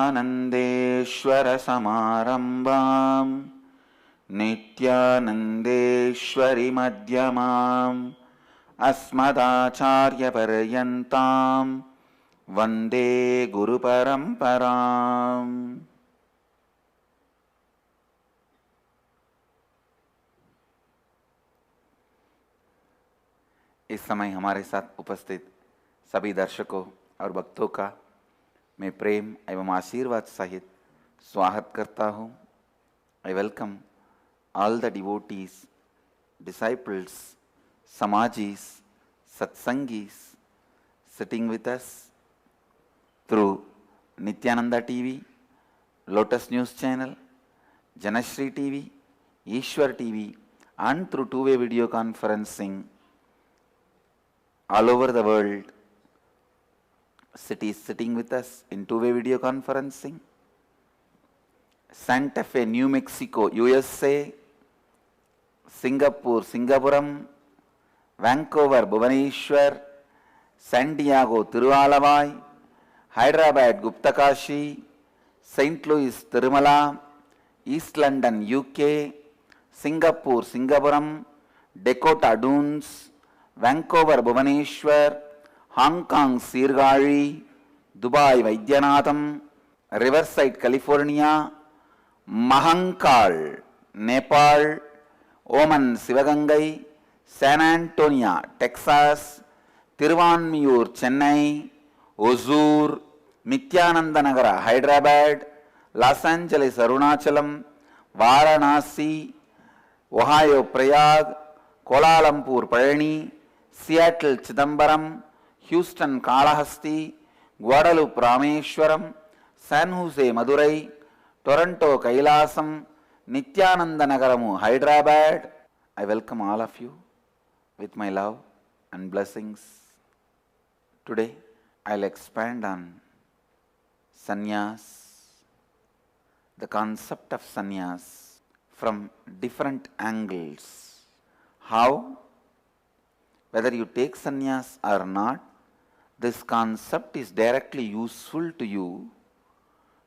नित्यानन्देश्वरसमारम्भाम् नित्यानन्देश्वरिमध्यमाम् अस्मदाचार्यपर्यन्ताम् वन्दे गुरुपरम्पराम्। इस समय हमारे साथ उपस्थित सभी दर्शकों और भक्तों का मैं प्रेम एवं आशीर्वाद सहित स्वागत करता हूँ। I welcome all the devotees, disciples, samajis, satsangis sitting with us through Nityananda TV, Lotus News Channel, Janashri TV, Ishwar TV and through two-way video conferencing all over the world. Cities sitting with us in two-way video conferencing. Santa Fe, New Mexico, USA, Singapore, Singapuram, Vancouver, Bhubaneswar, San Diego, Tiruvalavai, Hyderabad, Guptakashi, St. Louis, Tirumala, East London, UK, Singapore, Singapuram, Dakota Dunes, Vancouver, Bhubaneswar, Hong Kong, Sirgari, Dubai, Vaidyanatham, Riverside, California, Mahankal, Nepal, Oman, Sivagangai, San Antonio, Texas, Tiruvanmiyur, Chennai, Hosur, Nityanandanagara, Hyderabad, Los Angeles, Arunachalam, Varanasi, Ohio, Prayag, Kuala Lumpur, Palani, Seattle, Chidambaram, Houston, Kalahasti, Guadalupe, Rameshwaram, San Jose, Madurai, Toronto, Kailasam, Nityanandanagaramu, Hyderabad. I welcome all of you with my love and blessings. Today, I'll expand on sannyas, the concept of sannyas from different angles. How? Whether you take sannyas or not, this concept is directly useful to you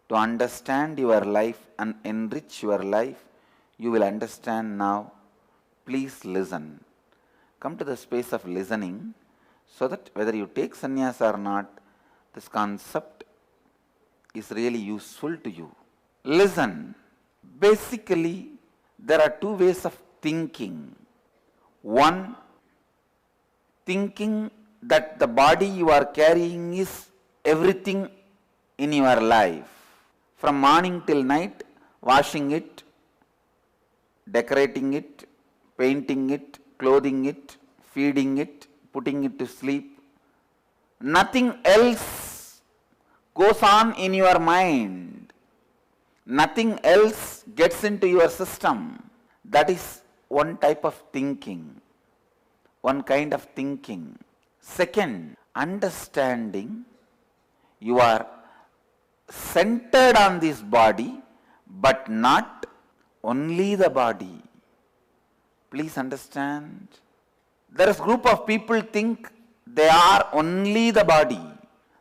to understand your life and enrich your life. You will understand now. Please listen. Come to the space of listening so that whether you take sannyas or not, this concept is really useful to you. Listen. Basically, there are two ways of thinking. One, thinking that the body you are carrying is everything in your life. From morning till night, washing it, decorating it, painting it, clothing it, feeding it, putting it to sleep. Nothing else goes on in your mind. Nothing else gets into your system. That is one type of thinking. One kind of thinking. Second, understanding you are centered on this body, but not only the body. Please understand. There is a group of people think they are only the body.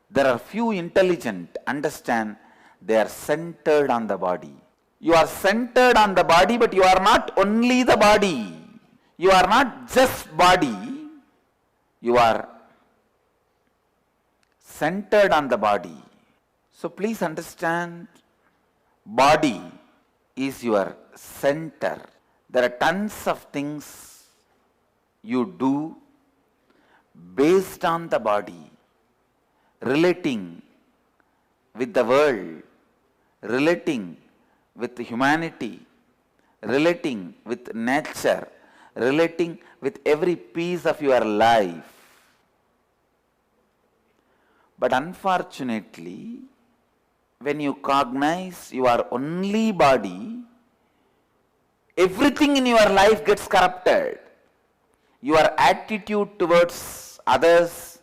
There are few intelligent, understand they are centered on the body. You are centered on the body, but you are not only the body. You are not just body. You are centered on the body. So please understand, body is your center. There are tons of things you do based on the body, relating with the world, relating with humanity, relating with nature, relating with every piece of your life. But unfortunately, when you cognize you are only body, everything in your life gets corrupted. Your attitude towards others,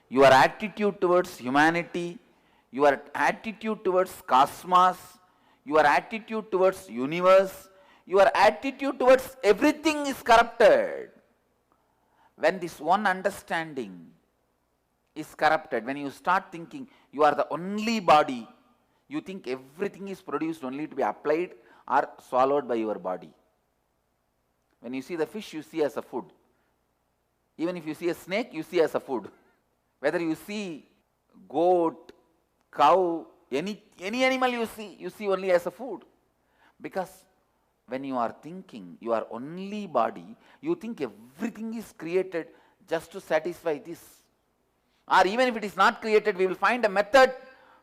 your attitude towards humanity, your attitude towards cosmos, your attitude towards universe, your attitude towards everything is corrupted. When this one understanding is corrupted, when you start thinking you are the only body, You think everything is produced only to be applied or swallowed by your body. When you see the fish, you see as a food. Even if you see a snake, you see as a food. Whether you see goat, cow, any animal you see only as a food. Because when you are thinking, you are only body, you think everything is created just to satisfy this. Or even if it is not created, we will find a method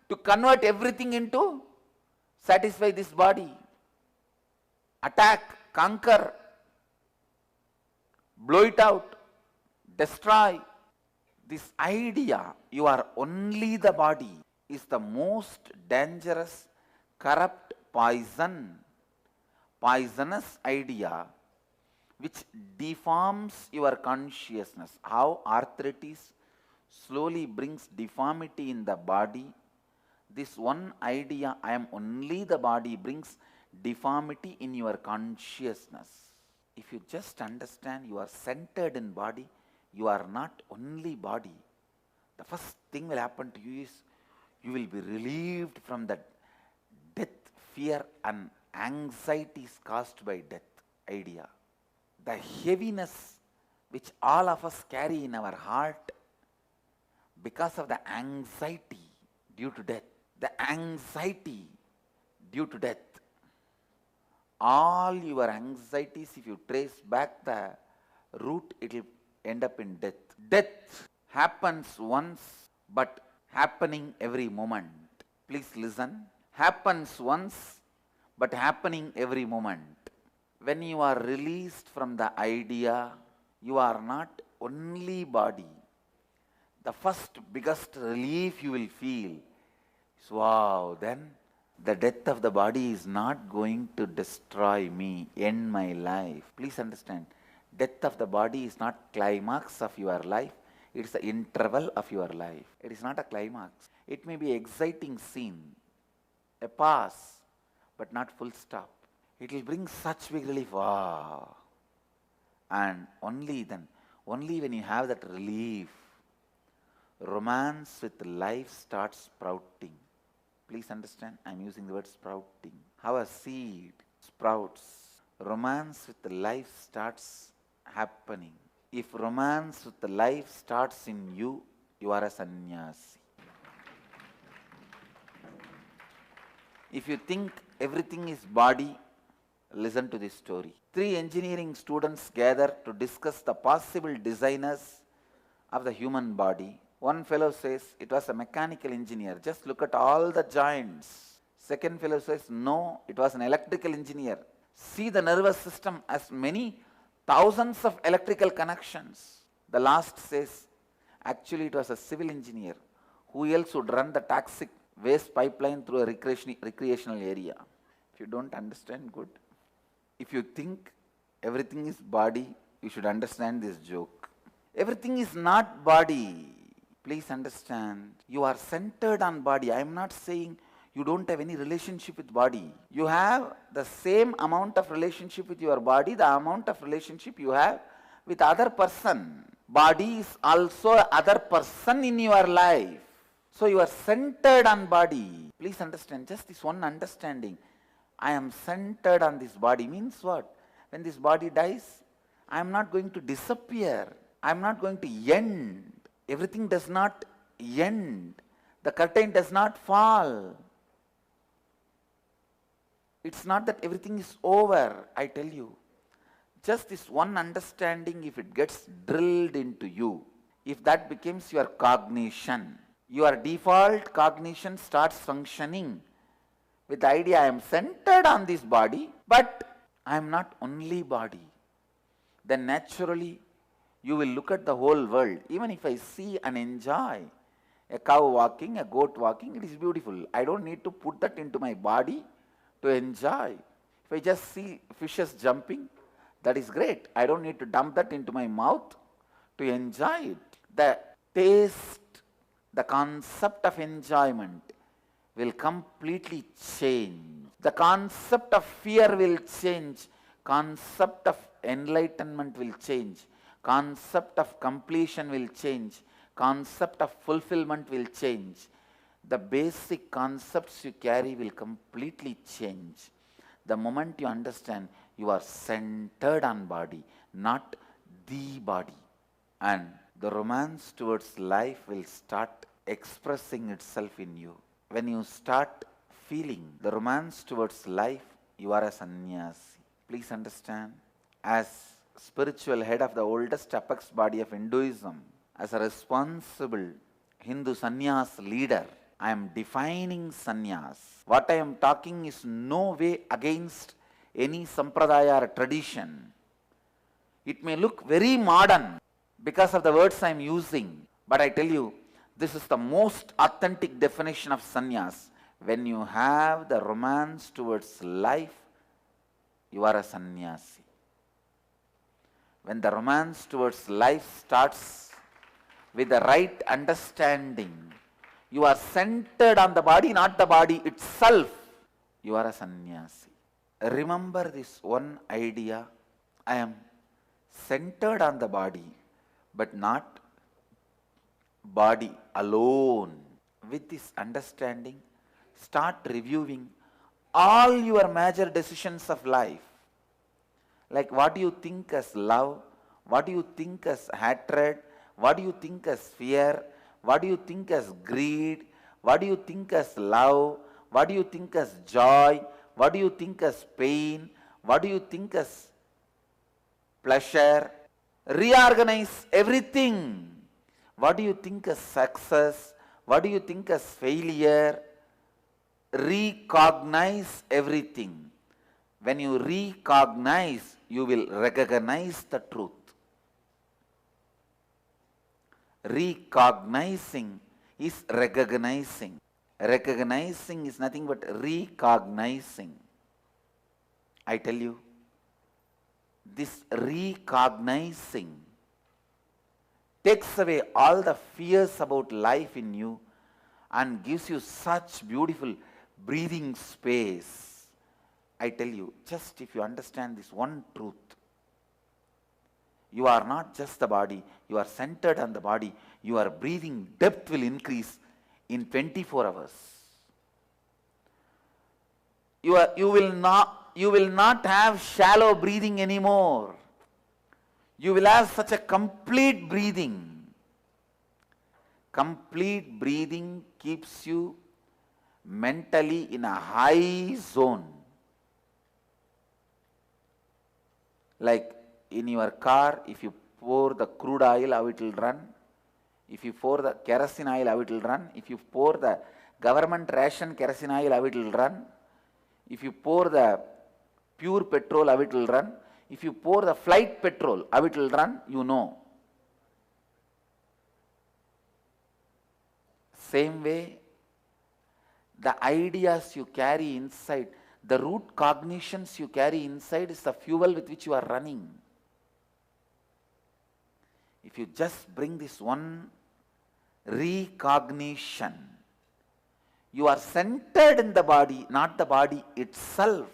to convert everything into satisfy this body. Attack, conquer, blow it out, destroy. This idea, you are only the body, is the most dangerous, corrupt poisonous idea which deforms your consciousness. How arthritis slowly brings deformity in the body. This one idea, I am only the body, brings deformity in your consciousness. If you just understand you are centered in body, you are not only body, the first thing will happen to you is you will be relieved from the death, fear and anxieties caused by death idea. The heaviness which all of us carry in our heart because of the anxiety due to death. The anxiety due to death. All your anxieties, if you trace back the root, it will end up in death. Death happens once, but happening every moment. Please listen. Happens once, but happening every moment. When you are released from the idea, you are not only body. The first biggest relief you will feel is, wow, then the death of the body is not going to destroy me, end my life. Please understand, death of the body is not climax of your life, it is the interval of your life. It is not a climax. It may be exciting scene, a pause, but not full stop. It will bring such big relief, wow. And only then, only when you have that relief, romance with life starts sprouting. Please understand, I am using the word sprouting. How a seed sprouts, romance with life starts happening. If romance with life starts in you, you are a sannyasi. If you think everything is body, listen to this story. 3 engineering students gather to discuss the possible designers of the human body. One fellow says, it was a mechanical engineer, just look at all the joints. Second fellow says, no, it was an electrical engineer. See, the nervous system has many thousands of electrical connections. The last says, actually it was a civil engineer. Who else would run the toxic waste pipeline through a recreational area? If you don't understand, good. If you think everything is body, you should understand this joke. Everything is not body. Please understand, you are centered on body. I am not saying you don't have any relationship with body. You have the same amount of relationship with your body, the amount of relationship you have with other person. Body is also other person in your life. So you are centered on body. Please understand, just this one understanding. I am centered on this body means what? When this body dies, I am not going to disappear. I am not going to end. Everything does not end. The curtain does not fall. It's not that everything is over, I tell you. Just this one understanding, if it gets drilled into you, if that becomes your cognition, your default cognition starts functioning with the idea I am centered on this body, but I am not only body. Then naturally, you will look at the whole world. Even if I see and enjoy a cow walking, a goat walking, it is beautiful. I don't need to put that into my body to enjoy. If I just see fishes jumping, that is great. I don't need to dump that into my mouth to enjoy it. The taste, the concept of enjoyment will completely change. The concept of fear will change. Concept of enlightenment will change. Concept of completion will change. Concept of fulfillment will change. the basic concepts you carry will completely change. The moment you understand you are centered on body, not the body. And the romance towards life will start expressing itself in you. When you start feeling the romance towards life, you are a sannyasi. Please understand, as spiritual head of the oldest apex body of Hinduism, as a responsible Hindu sannyas leader, I am defining sannyas. What I am talking is no way against any sampradaya or tradition. It may look very modern because of the words I am using, but I tell you, this is the most authentic definition of sannyas. When you have the romance towards life, you are a sannyasi. When the romance towards life starts with the right understanding, you are centered on the body, not the body itself, you are a sannyasi. Remember this one idea, I am centered on the body, but not body alone. With this understanding, start reviewing all your major decisions of life. Like, what do you think as love? What do you think as hatred? What do you think as fear? What do you think as greed? What do you think as love? What do you think as joy? What do you think as pain? What do you think as pleasure? Reorganize everything. What do you think as success? What do you think as failure? Recognize everything. When you recognize, you will recognize the truth. Recognizing is recognizing. Recognizing is nothing but recognizing. I tell you, this recognizing takes away all the fears about life in you and gives you such beautiful breathing space. I tell you, just if you understand this one truth, you are not just the body, you are centered on the body, your breathing depth will increase in 24 hours. You will not have shallow breathing anymore. You will have such a complete breathing. Complete breathing keeps you mentally in a high zone. Like in your car, if you pour the crude oil, how it will run. If you pour the kerosene oil, how it will run. If you pour the government ration kerosene oil, how it will run. If you pour the pure petrol, how it will run. If you pour the flight petrol, how it will run, you know. Same way, the ideas you carry inside, the root cognitions you carry inside is the fuel with which you are running. If you just bring this one recognition, you are centered in the body, not the body itself.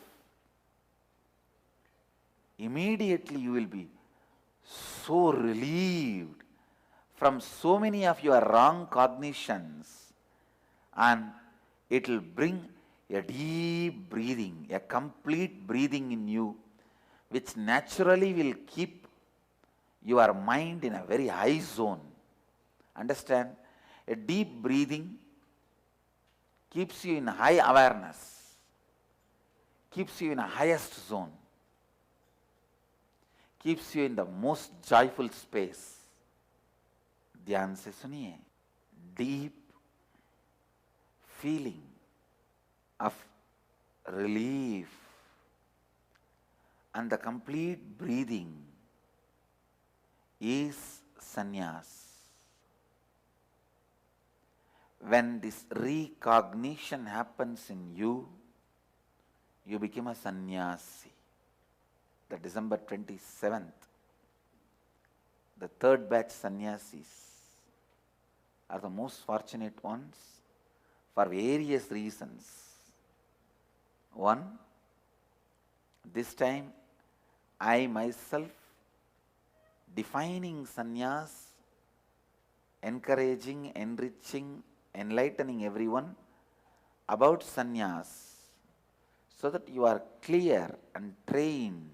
Immediately you will be so relieved from so many of your wrong cognitions, and it will bring a deep breathing, a complete breathing in you, which naturally will keep your mind in a very high zone. Understand? A deep breathing keeps you in high awareness, keeps you in a highest zone, keeps you in the most joyful space. ध्यान से सुनिए. Deep feeling of relief and the complete breathing is sannyas. When this recognition happens in you, you become a sannyasi. The December 27th, the third batch sannyasis are the most fortunate ones for various reasons. One, this time I myself defining sannyas, encouraging, enriching, enlightening everyone about sannyas so that you are clear and trained.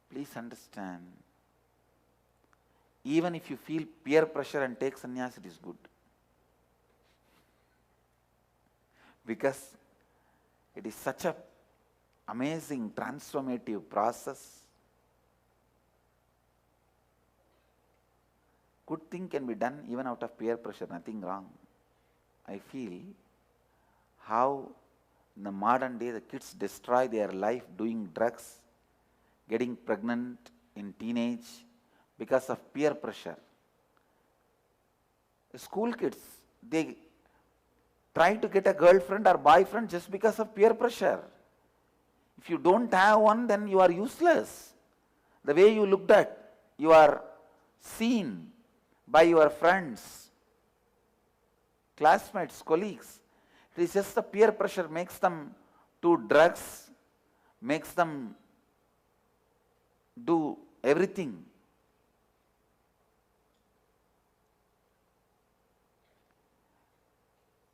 Please understand, even if you feel peer pressure and take sannyas, it is good. Because it is such a amazing transformative process. Good thing can be done even out of peer pressure, nothing wrong. I feel how in the modern day the kids destroy their life doing drugs, getting pregnant in teenage because of peer pressure. School kids, they try to get a girlfriend or boyfriend just because of peer pressure. If you don't have one, then you are useless. The way you looked at, you are seen by your friends, classmates, colleagues. It is just the peer pressure makes them do drugs, makes them do everything.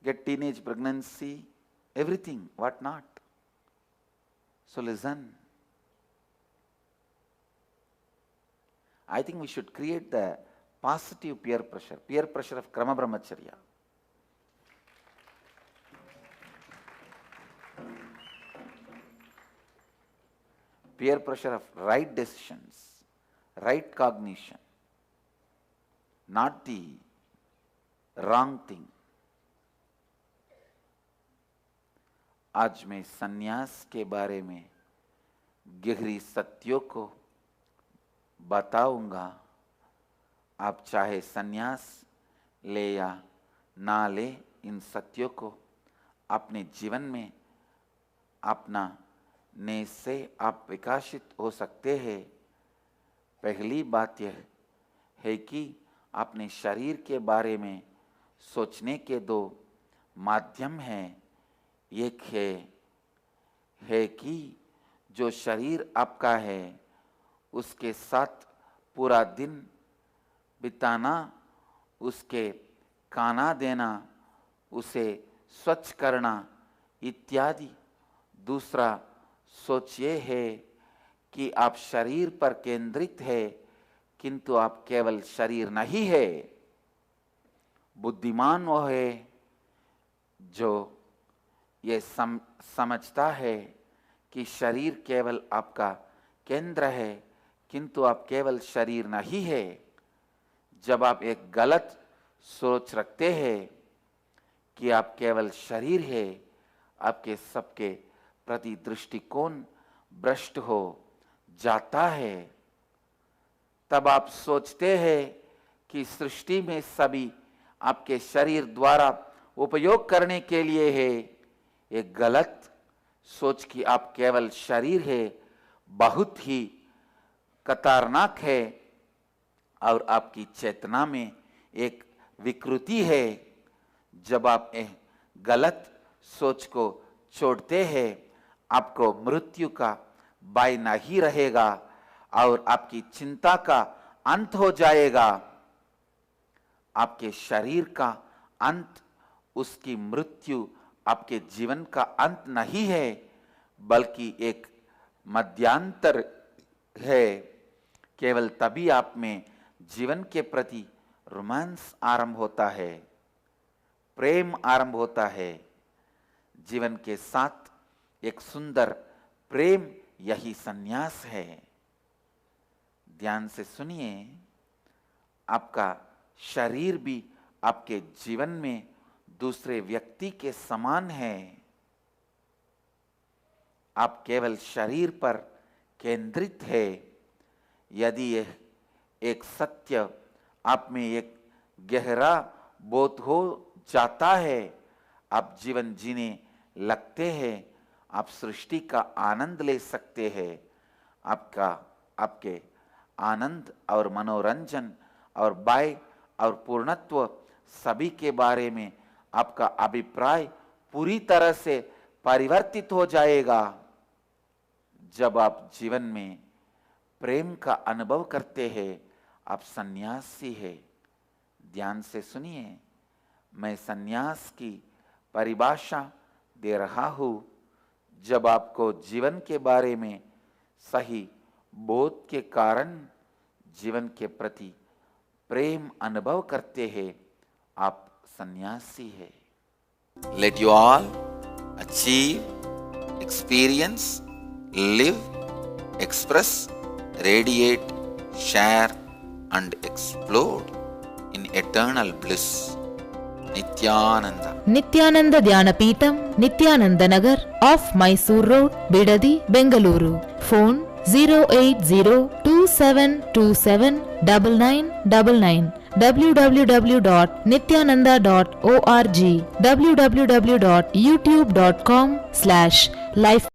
Get teenage pregnancy, everything, what not. So listen. I think we should create the positive peer pressure of Krama Brahmacharya. Peer pressure of right decisions, right cognition, not the wrong thing. आज मैं संन्यास के बारे में गहरी सत्यों को बताऊंगा। आप चाहे संन्यास ले या ना ले, इन सत्यों को अपने जीवन में अपनाने से आप विकसित हो सकते हैं। पहली बात यह है कि अपने शरीर के बारे में सोचने के दो माध्यम हैं। एक है कि जो शरीर आपका है उसके साथ पूरा दिन बिताना, उसके खाना देना, उसे स्वच्छ करना इत्यादि। दूसरा सोच ये है कि आप शरीर पर केंद्रित है, किंतु आप केवल शरीर नहीं है। बुद्धिमान वो है जो ये समझता है कि शरीर केवल आपका केंद्र है, किंतु आप केवल शरीर नहीं है। जब आप एक गलत सोच रखते हैं कि आप केवल शरीर है, आपके सबके प्रति दृष्टिकोण भ्रष्ट हो जाता है। तब आप सोचते हैं कि सृष्टि में सभी आपके शरीर द्वारा उपयोग करने के लिए है। एक गलत सोच कि आप केवल शरीर है बहुत ही खतरनाक है और आपकी चेतना में एक विकृति है। जब आप गलत सोच को छोड़ते हैं, आपको मृत्यु का भय नहीं रहेगा और आपकी चिंता का अंत हो जाएगा। आपके शरीर का अंत, उसकी मृत्यु आपके जीवन का अंत नहीं है, बल्कि एक मध्यांतर है। केवल तभी आप में जीवन के प्रति रोमांस आरंभ होता है, प्रेम आरंभ होता है। जीवन के साथ एक सुंदर प्रेम, यही संन्यास है। ध्यान से सुनिए, आपका शरीर भी आपके जीवन में दूसरे व्यक्ति के समान है। आप केवल शरीर पर केंद्रित है। यदि यह एक सत्य आप में एक गहरा बोध हो जाता है, आप जीवन जीने लगते हैं, आप सृष्टि का आनंद ले सकते हैं। आपके आनंद और मनोरंजन और बाय और पूर्णत्व सभी के बारे में आपका अभिप्राय पूरी तरह से परिवर्तित हो जाएगा। जब आप जीवन में प्रेम का अनुभव करते हैं, आप सन्यासी हैं। ध्यान से सुनिए, मैं सन्यास की परिभाषा दे रहा हूं। जब आपको जीवन के बारे में सही बोध के कारण जीवन के प्रति प्रेम अनुभव करते हैं, आप सन्यासी है। Let you all achieve, experience, live, express, radiate, share and explode in eternal bliss. Nityananda. Nityananda Dhyanapitham, Nityananda Nagar, off Mysore Road, Bidadi, Bengaluru. Phone 08027279999. www.nityananda.org. www.youtube.com/life